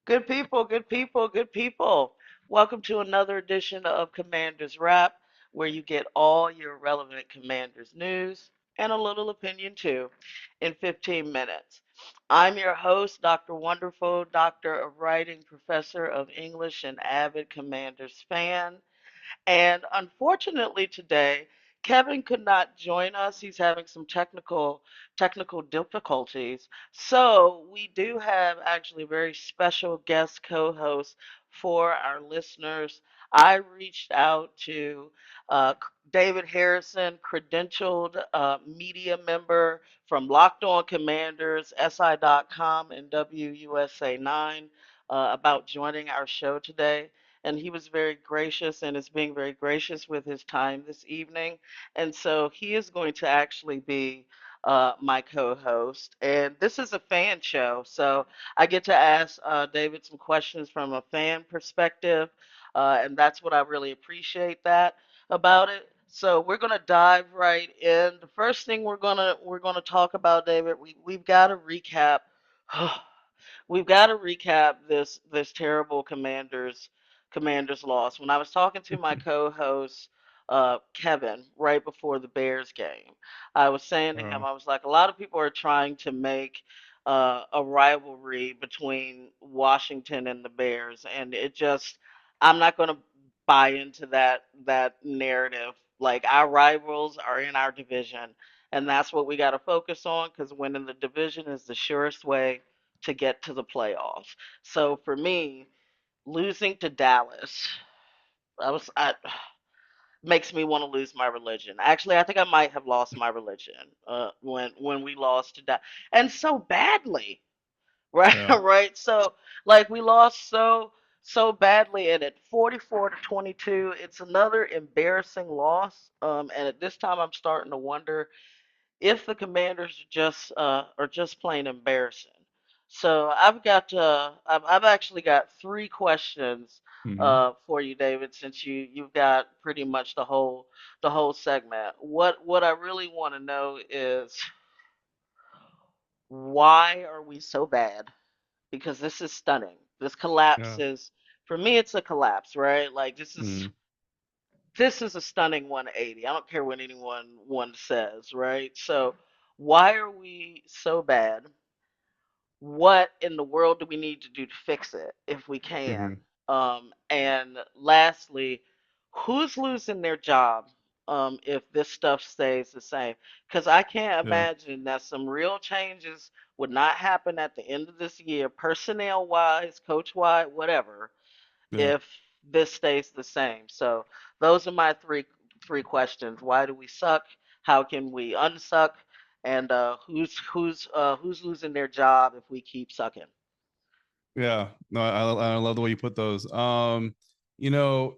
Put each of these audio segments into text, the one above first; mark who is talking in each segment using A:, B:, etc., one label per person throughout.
A: Good people, good people, good people. Welcome to another edition of Commanders Wrap, where you get all your relevant Commanders news and a little opinion too in 15 minutes. I'm your host, Dr. Wonderful, Doctor of Writing, Professor of English, and avid Commanders fan. And unfortunately today, Kevin could not join us. He's having some technical difficulties. So we do have actually a very special guest co-host for our listeners. I reached out to uh, David Harrison, credentialed media member from Locked On Commanders, SI.com, and WUSA 9 about joining our show today, and he was very gracious and is being very gracious with his time this evening. And so he is going to actually be my co-host. And this is a fan show, so I get to ask David some questions from a fan perspective, and that's what I really appreciate that about it. So we're gonna dive right in. The first thing we're gonna talk about, David, we've got to recap. We've got to recap this terrible Commanders loss. When I was talking to my co-host Kevin right before the Bears game, I was saying to him,
B: Uh,
A: I was like, a lot of people are trying to make a rivalry between Washington and the Bears, and I'm not going to buy into that narrative. Like, our rivals are in our division, and that's what we got to focus on, because winning the division is the surest way to get to the playoffs. So for me, losing to Dallas, I makes me want to lose my religion. Actually, I think I might have lost my religion when we lost to Dallas, and so badly, right?
B: yeah,
A: Right. So like we lost so badly, and at 44-22, it's another embarrassing loss. And at this time, I'm starting to wonder if the Commanders are just plain embarrassing. So I've actually got three questions
B: hmm
A: for you, David, since you've got pretty much the whole segment. What I really want to know is, why are we so bad? Because this is stunning. This collapse
B: yeah,
A: is, for me, it's a collapse, right? Like,
B: mm,
A: this is a stunning 180. I don't care what anyone says, right? So, why are we so bad? What in the world do we need to do to fix it if we can?
B: hmm
A: And lastly, who's losing their job if this stuff stays the same? Because I can't
B: yeah,
A: imagine that some real changes would not happen at the end of this year, personnel wise, coach wise, whatever,
B: yeah,
A: if this stays the same. So those are my three questions. Why do we suck? How can we unsuck? And who's losing their job if we keep sucking?
B: yeah. No, I love the way you put those. You know,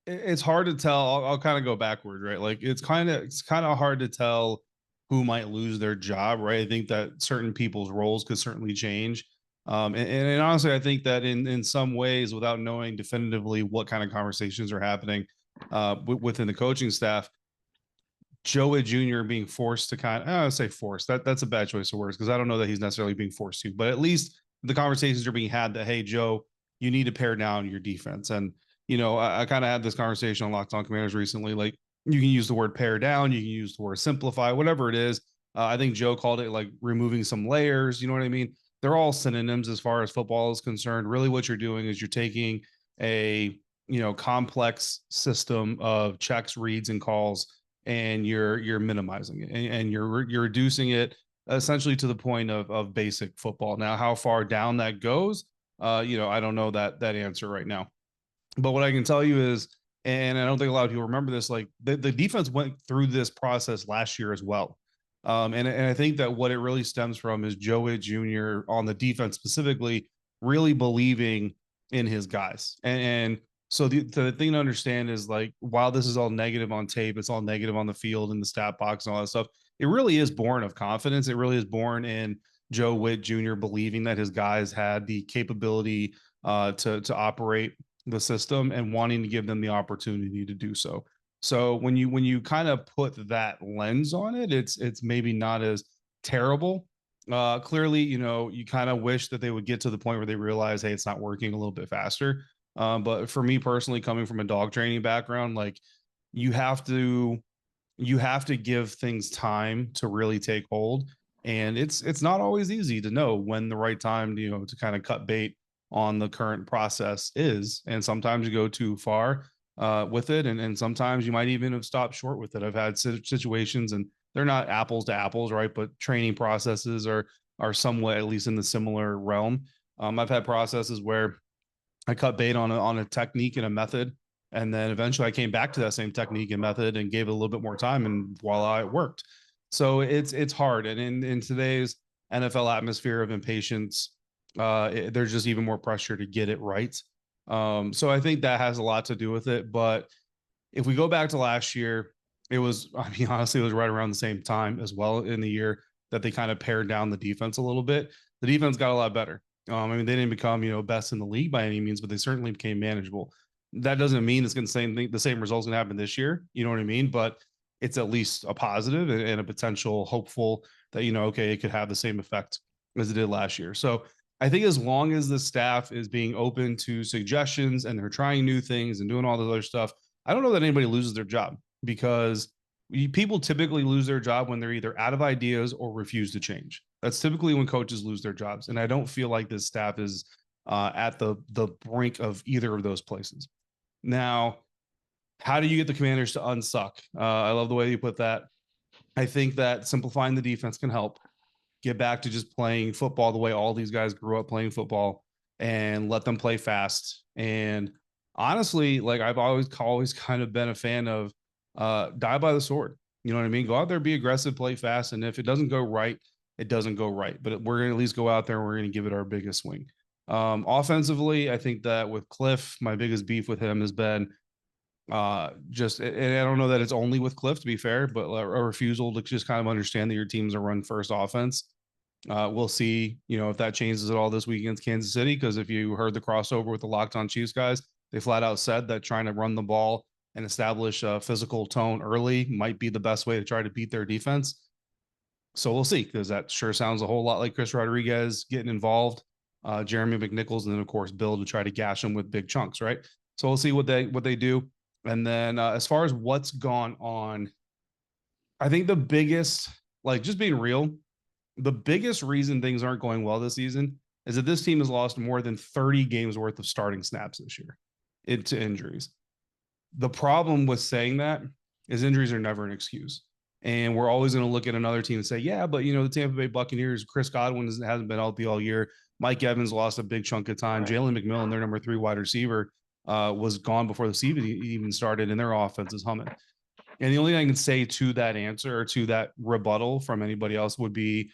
B: it's hard to tell. I'll kind of go backward, right? Like it's kind of hard to tell who might lose their job, right? I think that certain people's roles could certainly change. And honestly, I think that in some ways, without knowing definitively what kind of conversations are happening within the coaching staff, Joey Jr. being forced to I don't say forced. That's a bad choice of words because I don't know that he's necessarily being forced to, but at least the conversations are being had that, hey, Joe, you need to pare down your defense. And, I kind of had this conversation on Locked On Commanders recently. Like, you can use the word pare down, you can use the word simplify, whatever it is. I think Joe called it like removing some layers. You know what I mean? They're all synonyms as far as football is concerned. Really, what you're doing is you're taking a, complex system of checks, reads, and calls, and you're minimizing it, and you're reducing it essentially to the point of basic football. Now, how far down that goes, I don't know that answer right now. But what I can tell you is, and I don't think a lot of people remember this, like the defense went through this process last year as well. And I think that what it really stems from is Joey Jr. on the defense specifically really believing in his guys. And so the thing to understand is, like, while this is all negative on tape, it's all negative on the field and the stat box and all that stuff. It really is born of confidence. It really is born in Joe Witt Jr. believing that his guys had the capability to operate the system and wanting to give them the opportunity to do so. So when you kind of put that lens on it, it's maybe not as terrible. Clearly, you kind of wish that they would get to the point where they realize, hey, it's not working a little bit faster. But for me personally, coming from a dog training background, like you have to you have to give things time to really take hold, and it's not always easy to know when the right time to kind of cut bait on the current process is, and sometimes you go too far with it, and sometimes you might even have stopped short with it. I've had situations, and they're not apples to apples, right, but training processes are somewhat at least in the similar realm. I've had processes where I cut bait on a technique and a method, and then eventually I came back to that same technique and method and gave it a little bit more time, and voila, it worked. So it's hard, and in today's NFL atmosphere of impatience, there's just even more pressure to get it right. So I think that has a lot to do with it. But if we go back to last year, it was, I mean, honestly, it was right around the same time as well in the year that they kind of pared down the defense a little bit. The defense got a lot better. I mean, they didn't become, best in the league by any means, but they certainly became manageable. That doesn't mean it's going to the same results going to happen this year. You know what I mean? But it's at least a positive and a potential hopeful that, okay, it could have the same effect as it did last year. So I think as long as the staff is being open to suggestions and they're trying new things and doing all this other stuff, I don't know that anybody loses their job, because people typically lose their job when they're either out of ideas or refuse to change. That's typically when coaches lose their jobs, and I don't feel like this staff is at the brink of either of those places. Now, how do you get the Commanders to unsuck? I love the way you put that. I think that simplifying the defense can help. Get back to just playing football the way all these guys grew up playing football, and let them play fast. And honestly, like I've always kind of been a fan of die by the sword. You know what I mean? Go out there, be aggressive, play fast, and if it doesn't go right, it doesn't go right. But we're gonna at least go out there and we're gonna give it our biggest swing. Offensively, I think that with Cliff, my biggest beef with him has been just, and I don't know that it's only with Cliff, to be fair, but a refusal to just kind of understand that your team's a run first offense. We'll see, if that changes at all this week against Kansas City, because if you heard the crossover with the Locked On Chiefs guys, they flat out said that trying to run the ball and establish a physical tone early might be the best way to try to beat their defense. So we'll see, because that sure sounds a whole lot like Chris Rodriguez getting involved, Jeremy McNichols, and then of course Bill to try to gash them with big chunks, right? So we'll see what they do. And then as far as what's gone on, I think the biggest, like just being real, the biggest reason things aren't going well this season is that this team has lost more than 30 games worth of starting snaps this year into injuries. The problem with saying that is injuries are never an excuse. And we're always going to look at another team and say, yeah, but the Tampa Bay Buccaneers, Chris Godwin hasn't been healthy all year. Mike Evans lost a big chunk of time. Right. Jalen McMillan, their number 3 wide receiver, was gone before the season even started, and their offense is humming. And the only thing I can say to that answer, or to that rebuttal from anybody else, would be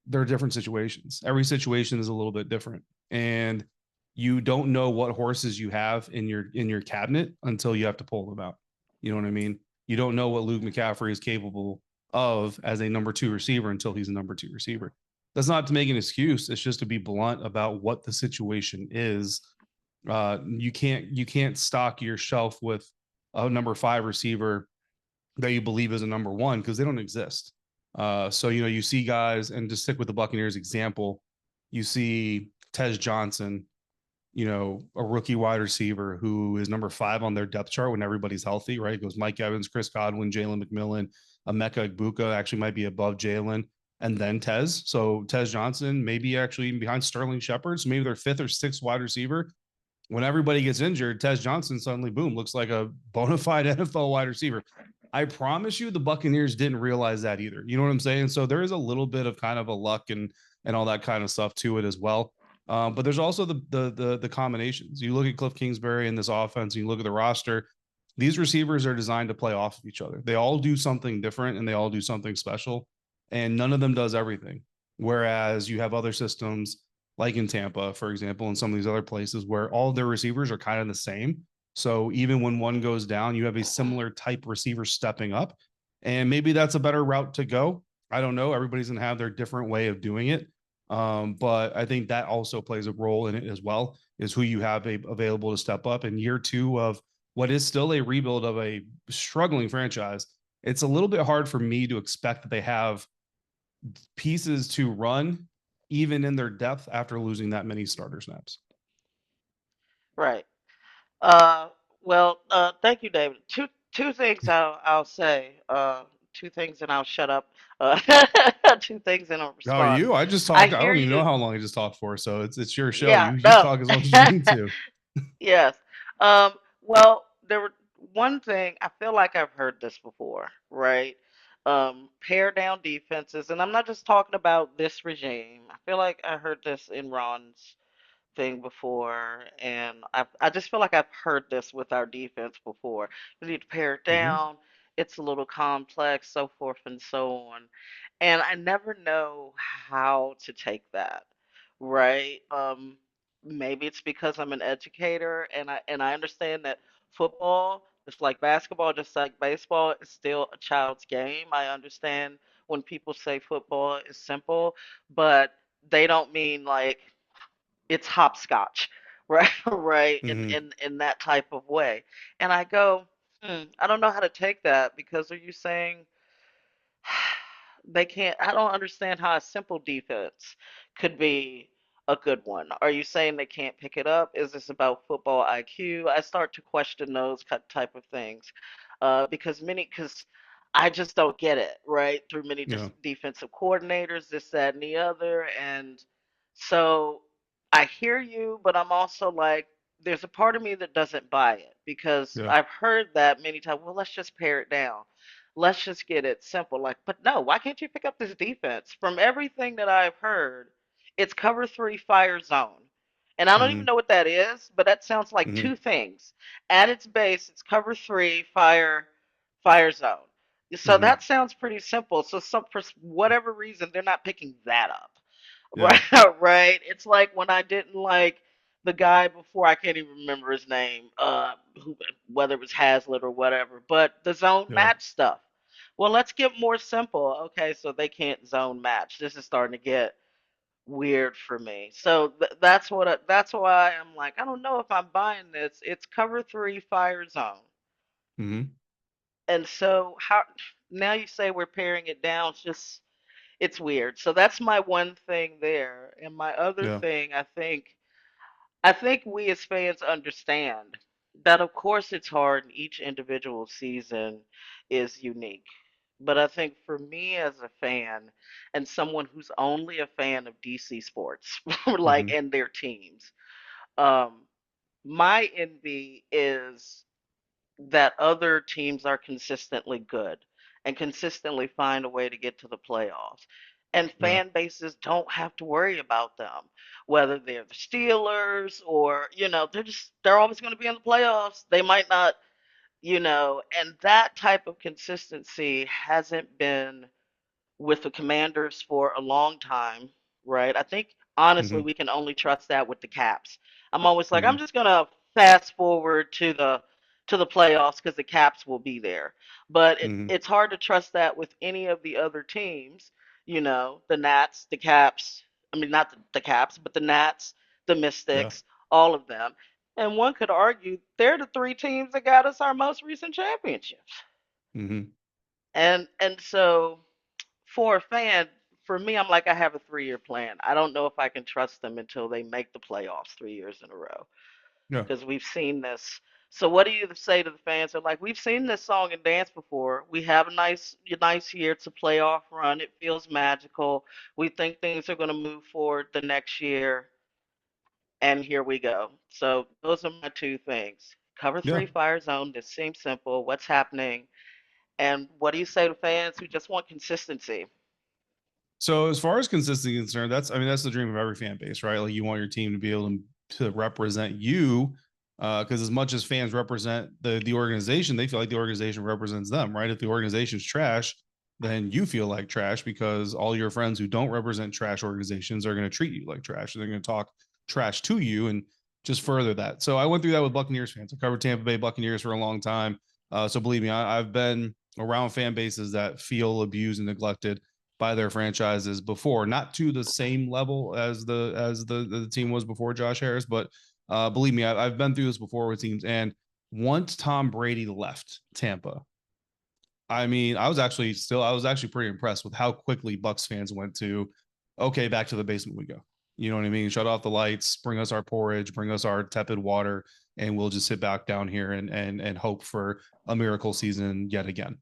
B: there are different situations. Every situation is a little bit different, and you don't know what horses you have in your cabinet until you have to pull them out. You know what I mean? You don't know what Luke McCaffrey is capable of as a number 2 receiver until he's a number 2 receiver. That's not to make an excuse. It's just to be blunt about what the situation is. You can't stock your shelf with a number 5 receiver that you believe is a number 1, because they don't exist. So you see guys, and to stick with the Buccaneers example, you see Tez Johnson, a rookie wide receiver who is number 5 on their depth chart when everybody's healthy, right? It goes Mike Evans, Chris Godwin, Jalen McMillan, Emeka Egbuka actually might be above Jalen, and then Tez. So Tez Johnson maybe actually even behind Sterling Shepard, so maybe their 5th or 6th wide receiver. When everybody gets injured, Tez Johnson suddenly, boom, looks like a bona fide NFL wide receiver. I promise you, the Buccaneers didn't realize that either. You know what I'm saying? So there is a little bit of kind of a luck and all that kind of stuff to it as well. But there's also the combinations. You look at Cliff Kingsbury in this offense, and you look at the roster. These receivers are designed to play off of each other. They all do something different, and they all do something special, and none of them does everything. Whereas you have other systems like in Tampa, for example, and some of these other places where all of their receivers are kind of the same. So even when one goes down, you have a similar type receiver stepping up. And maybe that's a better route to go. I don't know. Everybody's going to have their different way of doing it. But I think that also plays a role in it as well, is who you have available to step up in year 2 of what is still a rebuild of a struggling franchise. It's a little bit hard for me to expect that they have pieces to run, even in their depth after losing that many starter snaps.
A: Right. Uh, thank you, David. Two things I'll say. Two things and I'll shut up. Uh, two things and I'll
B: Oh,
A: respond.
B: you? I just
A: I
B: talked. I
A: hear
B: don't even know
A: you.
B: how long I just talked for. So it's your show.
A: Yeah,
B: You
A: no.
B: talk as much as you need to.
A: Yes. Well, there were one thing I feel like I've heard this before, right? Pare down defenses, and I'm not just talking about this regime. I feel like I heard this in Ron's thing before, and I just feel like I've heard this with our defense before. We need to pare it
B: Mm-hmm.
A: down. It's a little complex, so forth and so on. And I never know how to take that, right? Maybe it's because I'm an educator, and I understand that football, just like basketball, just like baseball, is still a child's game. I understand when people say football is simple, but they don't mean like it's hopscotch, right? Right,
B: Mm-hmm.
A: in that type of way. And I go, I don't know how to take that because are you saying they can't? I don't understand how a simple defense could be a good one. Are you saying they can't pick it up? Is this about football IQ? I start to question those type of things because I just don't get it, right? Through many
B: Yeah.
A: defensive coordinators, this, that, and the other. And so I hear you, but I'm also like, there's a part of me that doesn't buy it because
B: Yeah.
A: I've heard that many times. Well, let's just pare it down. Let's just get it simple. Like, but no, why can't you pick up this defense? From everything that I've heard, it's cover three fire zone. And I don't
B: Mm-hmm.
A: even know what that is, but that sounds like
B: Mm-hmm.
A: two things. At its base, it's cover three fire zone. So
B: Mm-hmm.
A: that sounds pretty simple. So for whatever reason, they're not picking that up.
B: Yeah.
A: Right, right. It's like when I didn't like the guy before, I can't even remember his name, whether it was Hazlitt or whatever, but the zone
B: Yeah.
A: match stuff. Well, let's get more simple. Okay, so they can't zone match. This is starting to get weird for me. So that's why I'm like, I don't know if I'm buying this. It's cover three fire zone.
B: Mm-hmm.
A: And so how now you say we're paring it down, it's weird. So that's my one thing there. And my other
B: Yeah.
A: thing, I think we as fans understand that of course it's hard and each individual season is unique. But I think for me as a fan and someone who's only a fan of DC sports, like
B: Mm-hmm.
A: and their teams, um, my envy is that other teams are consistently good and consistently find a way to get to the playoffs. And
B: Yeah.
A: fan bases don't have to worry about them, whether they're the Steelers or, they're always going to be in the playoffs. They might not, and that type of consistency hasn't been with the Commanders for a long time, right? I think honestly
B: Mm-hmm.
A: we can only trust that with the Caps. I'm always like,
B: Mm-hmm.
A: I'm just gonna fast forward to the playoffs because the Caps will be there. But
B: Mm-hmm.
A: it's hard to trust that with any of the other teams. The Nats, the Caps. I mean, not the Caps, but the Nats, the
B: Yeah.
A: Mystics, all of them. And one could argue they're the three teams that got us our most recent championships.
B: Mm-hmm.
A: And so for a fan, for me, I'm like, I have a 3-year plan. I don't know if I can trust them until they make the playoffs 3 years in a row
B: Yeah.
A: because we've seen this. So what do you say to the fans? They're like, we've seen this song and dance before. We have a nice year. It's a playoff run. It feels magical. We think things are going to move forward the next year, and here we go. So those are my two things. Cover
B: Yeah.
A: three fire zone. This seems simple. What's happening? And what do you say to fans who just want consistency?
B: So as far as consistency is concerned, that's the dream of every fan base, right? Like you want your team to be able to represent you, because as much as fans represent the organization, they feel like the organization represents them, right? If the organization's trash, then you feel like trash because all your friends who don't represent trash organizations are going to treat you like trash. They're going to talk trash to you and just further that. So I went through that with Buccaneers fans. I covered Tampa Bay Buccaneers for a long time. So believe me, I've been around fan bases that feel abused and neglected by their franchises before, not to the same level as the team was before Josh Harris, but believe me, I've been through this before with teams. And once Tom Brady left Tampa, I mean, I was actually pretty impressed with how quickly Bucks fans went to, okay, back to the basement we go. You know what I mean? Shut off the lights, bring us our porridge, bring us our tepid water, and we'll just sit back down here and hope for a miracle season yet again.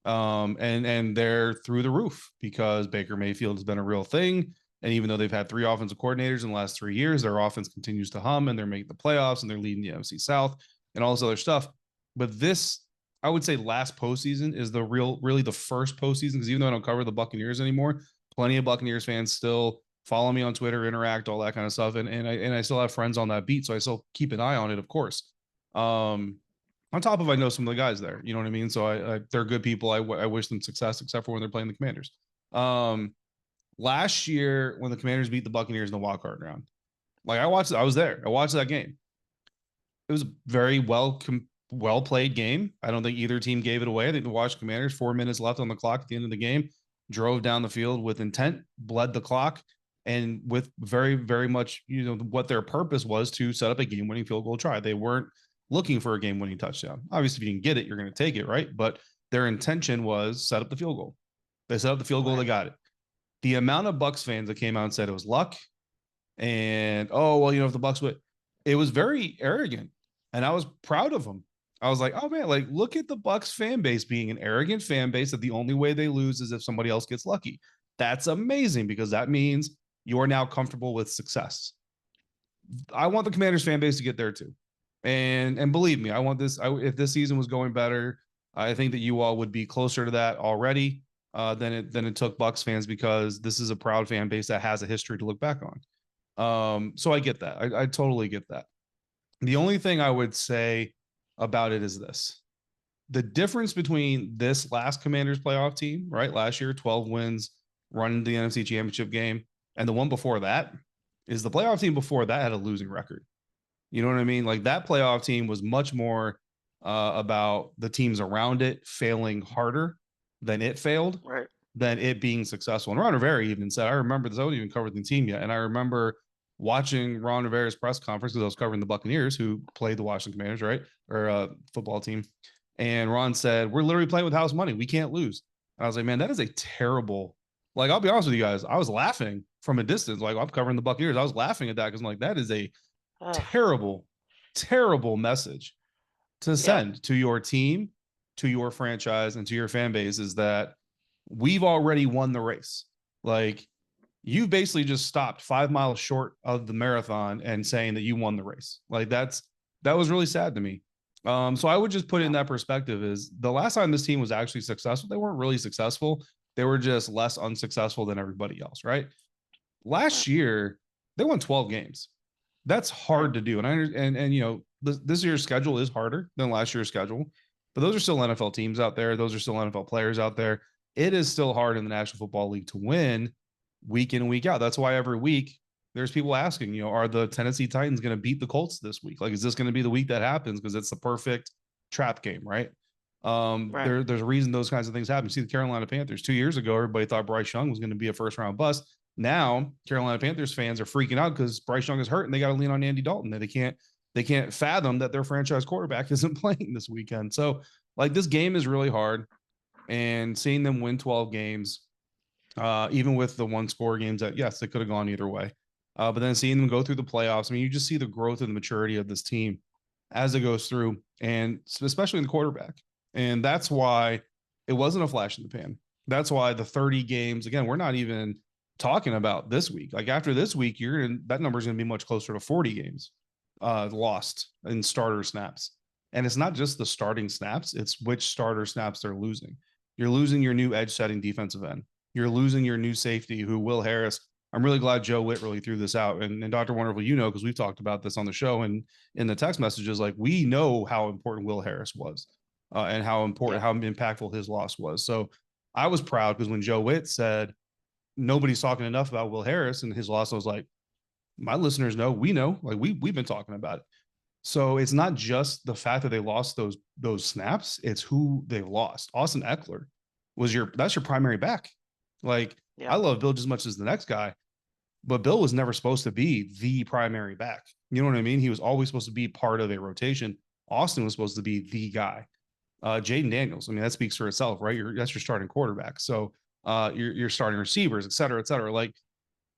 B: And they're through the roof because Baker Mayfield has been a real thing. And even though they've had three offensive coordinators in the last 3 years, their offense continues to hum and they're making the playoffs and they're leading the NFC South and all this other stuff. But this, I would say, last postseason is really the first postseason because even though I don't cover the Buccaneers anymore, plenty of Buccaneers fans still follow me on Twitter, interact, all that kind of stuff, and I still have friends on that beat, so I still keep an eye on it, of course. On top of I know some of the guys there, you know what I mean. So they're good people. I wish them success, except for when they're playing the Commanders. Um, Last year when the Commanders beat the Buccaneers in the wild card round, like I was there. I watched that game. It was a very well played game. I don't think either team gave it away. I think the Washington Commanders, 4 minutes left on the clock at the end of the game, drove down the field with intent, bled the clock, and with very much what their purpose was to set up a game winning field goal try. They weren't looking for a game winning touchdown. Obviously, if you can get it, you're going to take it, right? But their intention was set up the field goal. They set up the field goal. They
A: Right.
B: got it. The amount of Bucks fans that came out and said it was luck, and oh well, if the Bucks would, it was very arrogant, and I was proud of them. I was like, oh man, like look at the Bucks fan base being an arrogant fan base that the only way they lose is if somebody else gets lucky. That's amazing because that means you're now comfortable with success. I want the Commanders fan base to get there too, and believe me, I want this. If this season was going better, I think that you all would be closer to that already than it took Bucks fans because this is a proud fan base that has a history to look back on. So I get that. I totally get that. The only thing I would say about it is this. The difference between this last Commanders playoff team, right? Last year, 12 wins, running the NFC Championship game, and the one before that is the playoff team before that had a losing record. You know what I mean? Like that playoff team was much more about the teams around it failing harder than it failed
A: Right.
B: than it being successful. And Ron Rivera even said, I remember this, I wasn't even covered the team yet. And I remember watching Ron Rivera's press conference because I was covering the Buccaneers who played the Washington Commanders, right? Or football team. And Ron said, we're literally playing with house money. We can't lose. And I was like, man, that is a terrible, like, I'll be honest with you guys. I was laughing from a distance. Like I'm covering the Buccaneers. I was laughing at that because I'm like, that is a terrible, terrible message to
A: Yeah.
B: send to your team, to your franchise, and to your fan base is that we've already won the race. Like you basically just stopped 5 miles short of the marathon and saying that you won the race. Like that was really sad to me. So I would just put it in
A: Yeah.
B: that perspective is the last time this team was actually successful, they weren't really successful. They were just less unsuccessful than everybody else, right?
A: Right.
B: Last year, they won 12 games. That's
A: Right.
B: hard to do. And this year's schedule is harder than last year's schedule, but those are still NFL teams out there. Those are still NFL players out there. It is still hard in the National Football League to win week in and week out. That's why every week there's people asking, are the Tennessee Titans going to beat the Colts this week? Like, is this going to be the week that happens? Because it's the perfect trap game, right?
A: Right.
B: There's a reason those kinds of things happen. You see the Carolina Panthers 2 years ago, everybody thought Bryce Young was going to be a first round bust. Now Carolina Panthers fans are freaking out because Bryce Young is hurt and they got to lean on Andy Dalton. That they can't fathom that their franchise quarterback isn't playing this weekend. So like this game is really hard, and seeing them win 12 games, even with the one score games that yes, it could have gone either way. But then seeing them go through the playoffs, I mean, you just see the growth and the maturity of this team as it goes through, and especially in the quarterback. And that's why it wasn't a flash in the pan. That's why the 30 games, again, we're not even talking about this week. Like after this week, that number is gonna be much closer to 40 games lost in starter snaps. And it's not just the starting snaps, it's which starter snaps they're losing. You're losing your new edge setting defensive end. You're losing your new safety, who Will Harris. I'm really glad Joe Witt really threw this out. And Dr. Wonderful, because we've talked about this on the show and in the text messages, like we know how important Will Harris was and how important,
A: Yeah.
B: how impactful his loss was. So I was proud because when Joe Witt said nobody's talking enough about Will Harris and his loss, I was like, my listeners know, we know, like we've been talking about it. So it's not just the fact that they lost those snaps; it's who they lost. Austin Eckler that's your primary back. Like
A: Yeah.
B: I love Bill just as much as the next guy, but Bill was never supposed to be the primary back. You know what I mean? He was always supposed to be part of a rotation. Austin was supposed to be the guy. Jaden Daniels. I mean, that speaks for itself, right? That's your starting quarterback. So your starting receivers, et cetera, et cetera. Like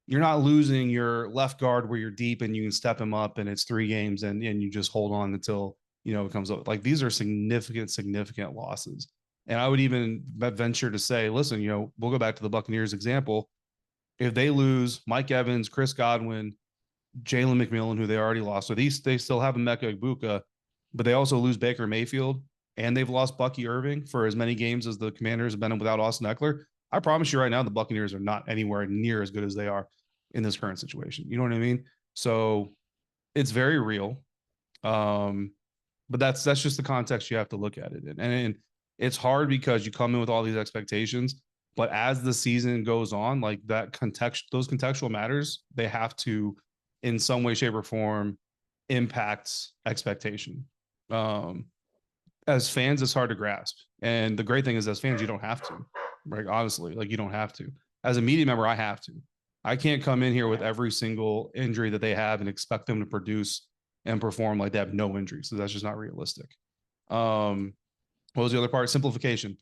B: you're not losing your left guard where you're deep and you can step him up and it's 3 games and you just hold on until it comes up. Like these are significant losses. And I would even venture to say, listen, we'll go back to the Buccaneers example. If they lose Mike Evans, Chris Godwin, Jalen McMillan, who they already lost, so they still have Emeka Egbuka, but they also lose Baker Mayfield and they've lost Bucky Irving for as many games as the Commanders have been without Austin Eckler. I promise you right now, the Buccaneers are not anywhere near as good as they are in this current situation. You know what I mean? So it's very real. Um, but that's just the context you have to look at it in. And it's hard because you come in with all these expectations, but as the season goes on, like those contextual matters, they have to, in some way, shape, or form, impacts expectation. Um, as fans, it's hard to grasp. And the great thing is, as fans, you don't have to, right? Honestly, like you don't have to. As a media member, I have to. I can't come in here with every single injury that they have and expect them to produce and perform like they have no injuries. So that's just not realistic. What was the other part? Simplification.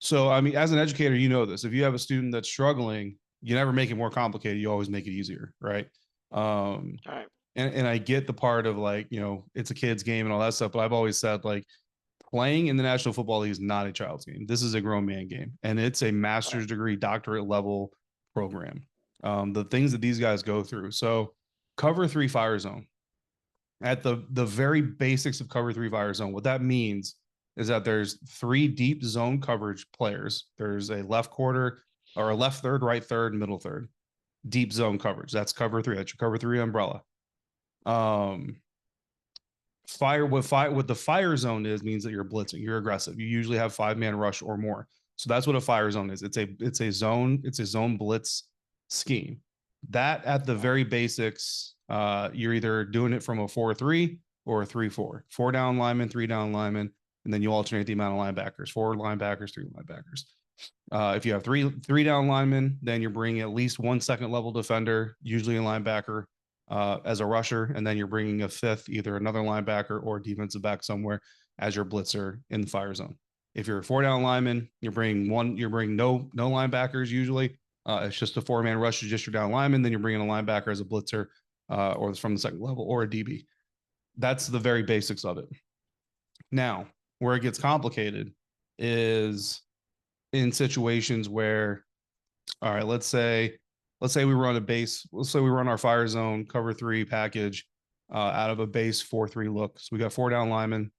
B: So, I mean, as an educator, you know this. If you have a student that's struggling, you never make it more complicated. You always make it easier, right? Um,
A: Right.
B: and I get the part of like, it's a kid's game and all that stuff, but I've always said like playing in the National Football League is not a child's game. This is a grown man game, and it's a master's
A: Right.
B: degree, doctorate level program. The things that these guys go through. So, cover three fire zone at the very basics of cover three fire zone. What that means is that there's 3 deep zone coverage players. There's a left quarter or a left third, right third, middle third. Deep zone coverage. That's cover three. That's your cover three umbrella. Um, what the fire zone is means that you're blitzing, you're aggressive. You usually have 5-man rush or more. So that's what a fire zone is. It's a zone blitz scheme. That at the very basics, you're either doing it from a 4-3 or a 3-4. 4 down linemen, 3 down linemen, and then you alternate the amount of linebackers, 4 linebackers, 3 linebackers. If you have three down linemen, then you're bringing at least 1 second level defender, usually a linebacker, as a rusher, and then you're bringing a fifth, either another linebacker or defensive back somewhere as your blitzer in the fire zone. If you're a 4 down lineman, you're bringing no linebackers usually. It's just a 4-man rush to just your down lineman. Then you're bringing a linebacker as a blitzer, or from the second level, or a DB. That's the very basics of it. Now, where it gets complicated is in situations where, all right, let's say we run our fire zone cover three package out of a base 4-3 look. So we got 4 down linemen.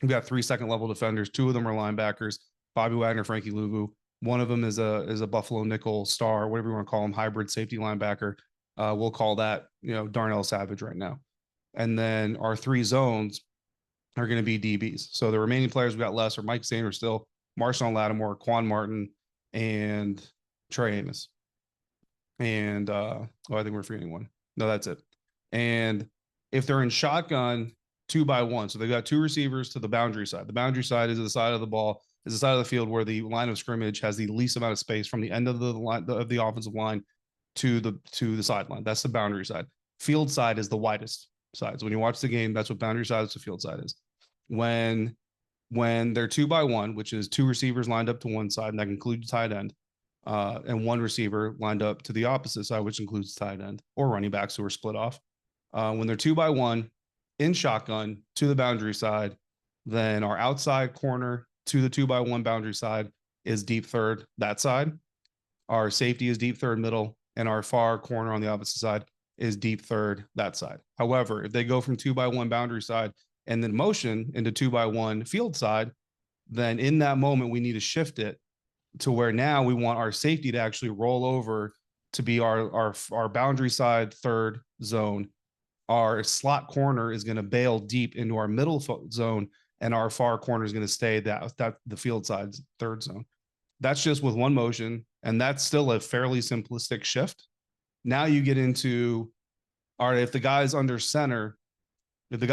B: We got 3 second level defenders. 2 of them are linebackers, Bobby Wagner, Frankie Luvu. One of them is a Buffalo nickel star, whatever you want to call him, hybrid safety linebacker. We'll call that, Darnell Savage right now. And then our 3 zones are going to be DBs. So the remaining players we got less are Mike Sanders still, Marshawn Lattimore, Quan Martin, and Trey Amos. And I think we're forgetting one. No, that's it. And if they're in shotgun 2-by-1, so they've got 2 receivers to the boundary side. The boundary side is the side of the ball, is the side of the field where the line of scrimmage has the least amount of space from the end of the line of the offensive line to the sideline. That's the boundary side. Field side is the widest side. So when you watch the game, that's what boundary side is. The field side is. When they're 2-by-1, which is 2 receivers lined up to one side, and that includes tight end, and 1 receiver lined up to the opposite side, which includes tight end or running backs who are split off. When they're 2-by-1 in shotgun to the boundary side, then our outside corner to the 2-by-1 boundary side is deep third, that side. Our safety is deep third middle, and our far corner on the opposite side is deep third, that side. However, if they go from 2-by-1 boundary side and then motion into 2-by-1 field side, then in that moment, we need to shift it to where now we want our safety to actually roll over to be our boundary side third zone. Our slot corner is going to bail deep into our middle zone, and our far corner is going to stay that the field side third zone. That's just with one motion, and that's still a fairly simplistic shift. Now you get into, all right, if the guy's under center, if the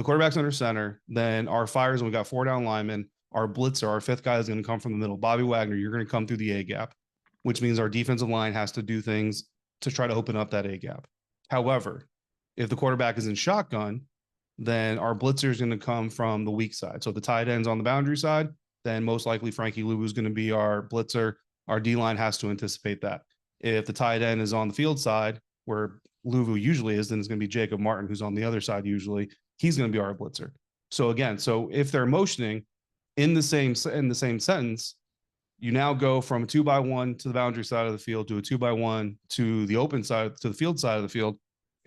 B: quarterback's under center, then our fires, and we got 4 down linemen, our blitzer, our 5th guy is going to come from the middle. Bobby Wagner, you're going to come through the A gap, which means our defensive line has to do things to try to open up that A gap. However, if the quarterback is in shotgun, then our blitzer is going to come from the weak side. So if the tight end's on the boundary side, then most likely Frankie Luvu is going to be our blitzer. Our D line has to anticipate that. If the tight end is on the field side, where Luvu usually is, then it's going to be Jacob Martin, who's on the other side usually. He's going to be our blitzer. So again, so if they're motioning in the same sentence, you now go from a 2-by-1 to the boundary side of the field to a 2-by-1 to the open side to the field side of the field,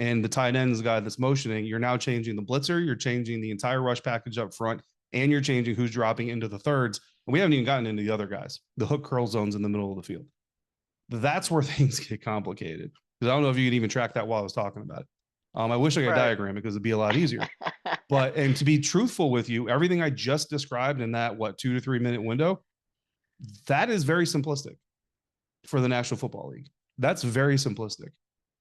B: and the tight end is the guy that's motioning. You're now changing the blitzer, you're changing the entire rush package up front, and you're changing who's dropping into the thirds. And we haven't even gotten into the other guys. The hook curl zones in the middle of the field. That's where things get complicated. Because I don't know if you can even track that while I was talking about it. I wish I could
A: Right.
B: diagram it because it'd be a lot easier. But and to be truthful with you, everything I just described in that 2 to 3 minute window, that is very simplistic for the National Football League. That's very simplistic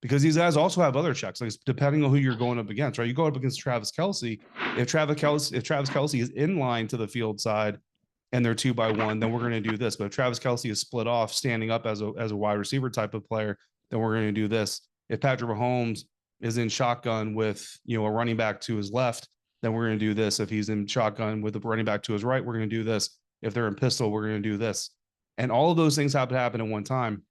B: because these guys also have other checks, like depending on who you're going up against. Right, you go up against Travis Kelce. If Travis Kelce is in line to the field side and they're 2-by-1, then we're going to do this. But if Travis Kelce is split off, standing up as a wide receiver type of player, then we're going to do this. If Patrick Mahomes is in shotgun with a running back to his left, then we're going to do this. If he's in shotgun with a running back to his right, we're going to do this. If they're in pistol, we're going to do this. And all of those things have to happen at one time.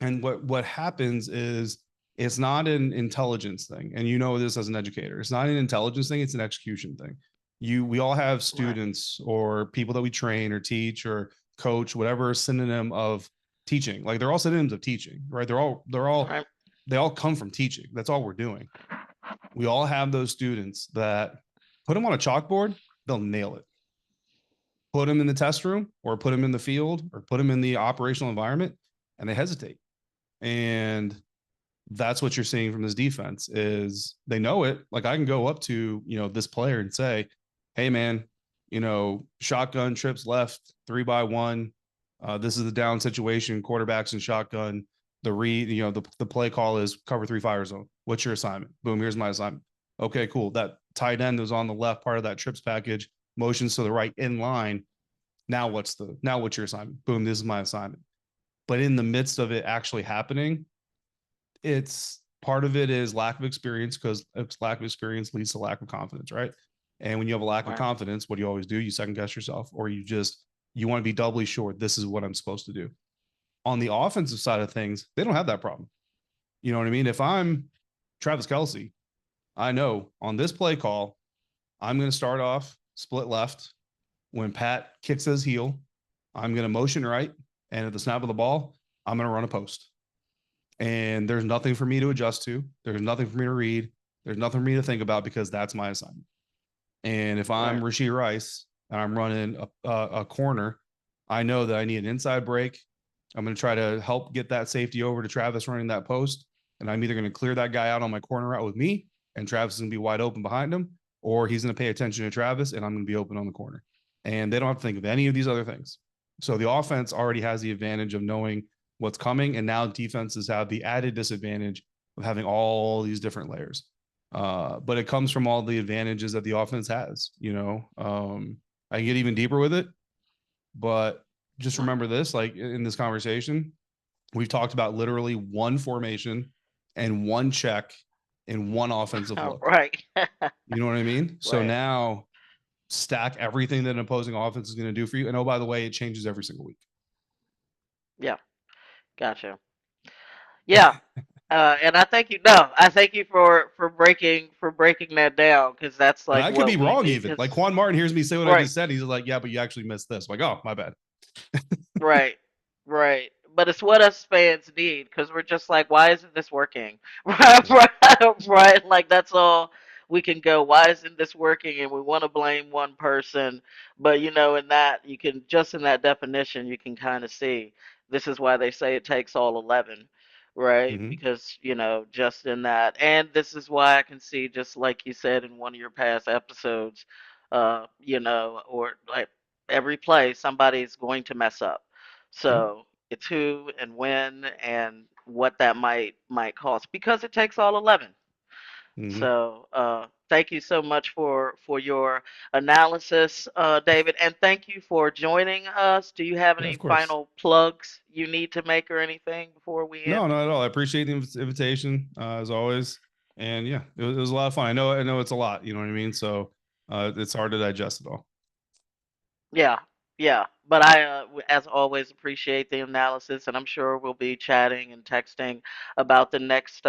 B: And what happens is it's not an intelligence thing. And you know this as an educator. It's not an intelligence thing, it's an execution thing. We all have
A: Right.
B: students or people that we train or teach or coach, whatever synonym of teaching. Like they're all synonyms of teaching, right?
A: Right.
B: They all come from teaching. That's all we're doing. We all have those students that put them on a chalkboard, they'll nail it. Put them in the test room or put them in the field or put them in the operational environment and they hesitate. And that's what you're seeing from this defense is they know it. Like I can go up to, this player and say, hey man, shotgun trips left 3-by-1. This is the down situation, quarterbacks and shotgun. The read, the play call is cover 3 fire zone. What's your assignment? Boom, here's my assignment. Okay, cool. That tight end was on the left part of that trips package, motions to the right in line. What's your assignment? Boom, this is my assignment. But in the midst of it actually happening, it's part of it is lack of experience because lack of experience leads to lack of confidence, right? And when you have a lack of
A: Right.
B: confidence, what do you always do? You second guess yourself, or you want to be doubly sure this is what I'm supposed to do. On the offensive side of things, they don't have that problem. You know what I mean? If I'm Travis Kelce, I know on this play call, I'm going to start off split left. When Pat kicks his heel, I'm going to motion right. And at the snap of the ball, I'm going to run a post. And there's nothing for me to adjust to. There's nothing for me to read. There's nothing for me to think about because that's my assignment. And if I'm
A: Right.
B: Rashee Rice and I'm running a corner, I know that I need an inside break. I'm going to try to help get that safety over to Travis running that post. And I'm either going to clear that guy out on my corner route with me, and Travis is going to be wide open behind him, or he's going to pay attention to Travis, and I'm going to be open on the corner. And they don't have to think of any of these other things. So the offense already has the advantage of knowing what's coming, and now defenses have the added disadvantage of having all these different layers. But it comes from all the advantages that the offense has. I can get even deeper with it, but just
A: Right.
B: remember this: like in this conversation, we've talked about literally one formation and one check in one offensive look.
A: Right.
B: You know what I mean? So
A: Right.
B: now stack everything that an opposing offense is going to do for you. And oh, by the way, it changes every single week.
A: Yeah. Gotcha. Yeah. And I thank you. No, I thank you for breaking that down because that's
B: And
A: like
B: I could be
A: what we
B: wrong
A: need.
B: even.
A: Cause
B: Like Quan Martin hears me say what I
A: right.
B: just said. He's like, yeah, but you actually missed this. I'm like, oh, my bad.
A: Right, right. But it's what us fans need because we're just like, why isn't this working? Right,
B: Yeah.
A: right, right. Like that's all we can go. Why isn't this working? And we want to blame one person, but in that you can just in that definition you can kind of see this is why they say it takes all 11, right?
B: Mm-hmm.
A: Because just in that, and this is why I can see just like you said in one of your past episodes, or like every play somebody's going to mess up.
B: Yeah.
A: So it's who and when and what that might cost because it takes all 11.
B: Mm-hmm.
A: So thank you so much for your analysis, David, and thank you for joining us. Do you have
B: Yeah,
A: any
B: of course.
A: final plugs you need to make or anything before we
B: No,
A: end?
B: not at all. I appreciate the invitation as always. And yeah, it was a lot of fun. I know it's a lot, you know what I mean? So it's hard to digest it all.
A: Yeah, yeah. But I, as always, appreciate the analysis, and I'm sure we'll be chatting and texting about the next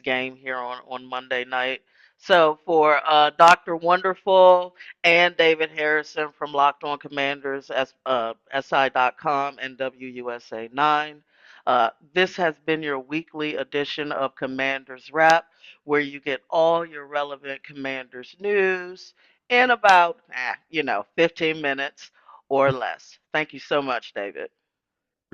A: game here on Monday night. So for Dr. Wonderful and David Harrison from Locked On Commanders, SI.com and WUSA 9, this has been your weekly edition of Commanders Wrap, where you get all your relevant Commanders news in about, 15 minutes or less. Thank you so much, David.